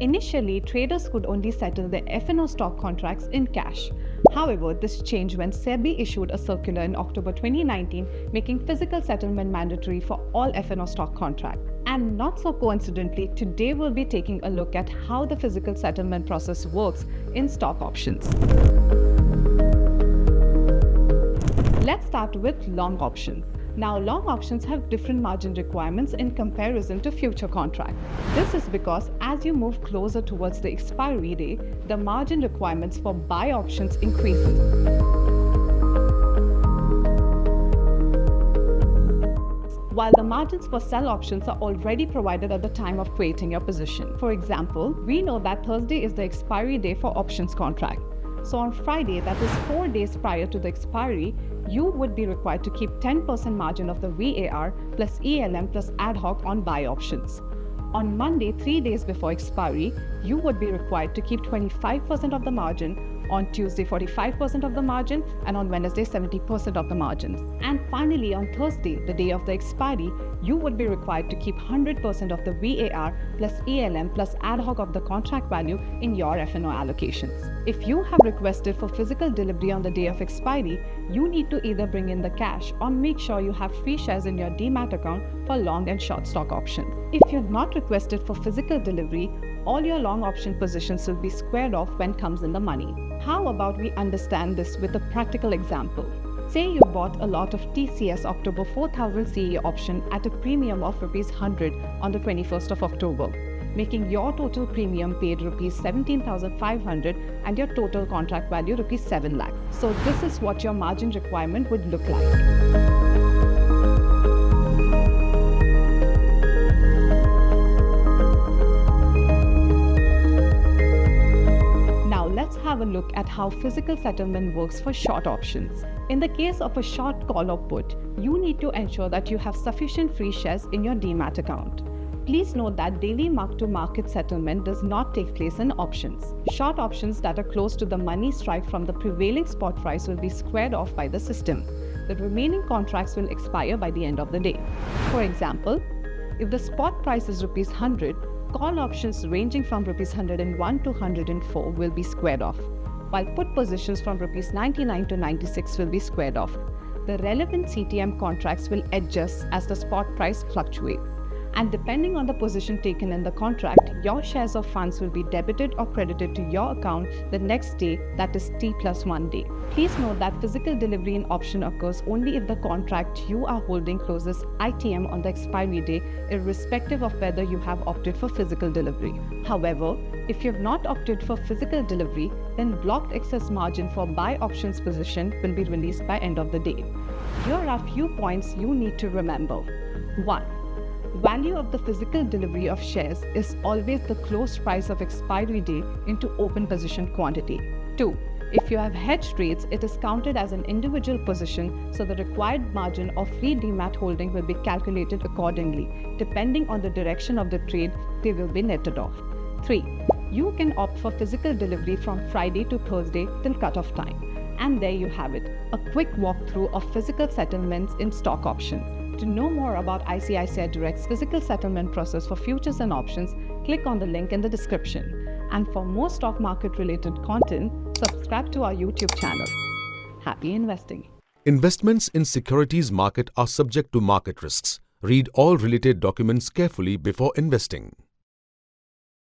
Initially, traders could only settle their F&O stock contracts in cash. However, this changed when SEBI issued a circular in October 2019 making physical settlement mandatory for all F&O stock contracts. And not so coincidentally, today we'll be taking a look at how the physical settlement process works in stock options. Let's start with long options. Now, long options have different margin requirements in comparison to future contracts. This is because as you move closer towards the expiry day, the margin requirements for buy options increases. While the margins for sell options are already provided at the time of creating your position. For example, we know that Thursday is the expiry day for options contract. So on Friday, that is 4 days prior to the expiry, you would be required to keep 10% margin of the VAR plus ELM plus ad hoc on buy options. On Monday, 3 days before expiry, you would be required to keep 25% of the margin, on Tuesday 45% of the margin, and on Wednesday 70% of the margins. And finally, on Thursday, the day of the expiry, you would be required to keep 100% of the VAR plus ELM plus ad hoc of the contract value in your F&O allocations. If you have requested for physical delivery on the day of expiry, you need to either bring in the cash or make sure you have free shares in your demat account for long and short stock options. If you've not requested for physical delivery, all your long option positions will be squared off when comes in the money. How about we understand this with a practical example? Say you bought a lot of TCS October 4000 CE option at a premium of ₹100 on the 21st of October, making your total premium paid ₹17,500 and your total contract value ₹7 lakh. So this is what your margin requirement would look like. Have a look at how physical settlement works for short options. In the case of a short call or put, you need to ensure that you have sufficient free shares in your demat account. Please note that daily mark-to-market settlement does not take place in options. Short options that are close to the money strike from the prevailing spot price will be squared off by the system. The remaining contracts will expire by the end of the day. For example, if the spot price is ₹100, call options ranging from ₹101 to ₹104 will be squared off, while put positions from ₹99 to 96 will be squared off. The relevant CTM contracts will adjust as the spot price fluctuates. And depending on the position taken in the contract, your shares of funds will be debited or credited to your account the next day, that is T+1 day. Please note that physical delivery in option occurs only if the contract you are holding closes ITM on the expiry day, irrespective of whether you have opted for physical delivery. However, if you have not opted for physical delivery, then blocked excess margin for buy options position will be released by end of the day. Here are few points you need to remember. 1. Value of the physical delivery of shares is always the closed price of expiry day into open position quantity. 2. If you have hedged trades, it is counted as an individual position, so the required margin of free demat holding will be calculated accordingly. Depending on the direction of the trade, they will be netted off. 3. You can opt for physical delivery from Friday to Thursday till cutoff time. And there you have it, a quick walkthrough of physical settlements in stock options. To know more about ICICI Direct's physical settlement process for futures and options, click on the link in the description. And for more stock market related content, subscribe to our YouTube channel. Happy investing. Investments in securities market are subject to market risks. Read all related documents carefully before investing.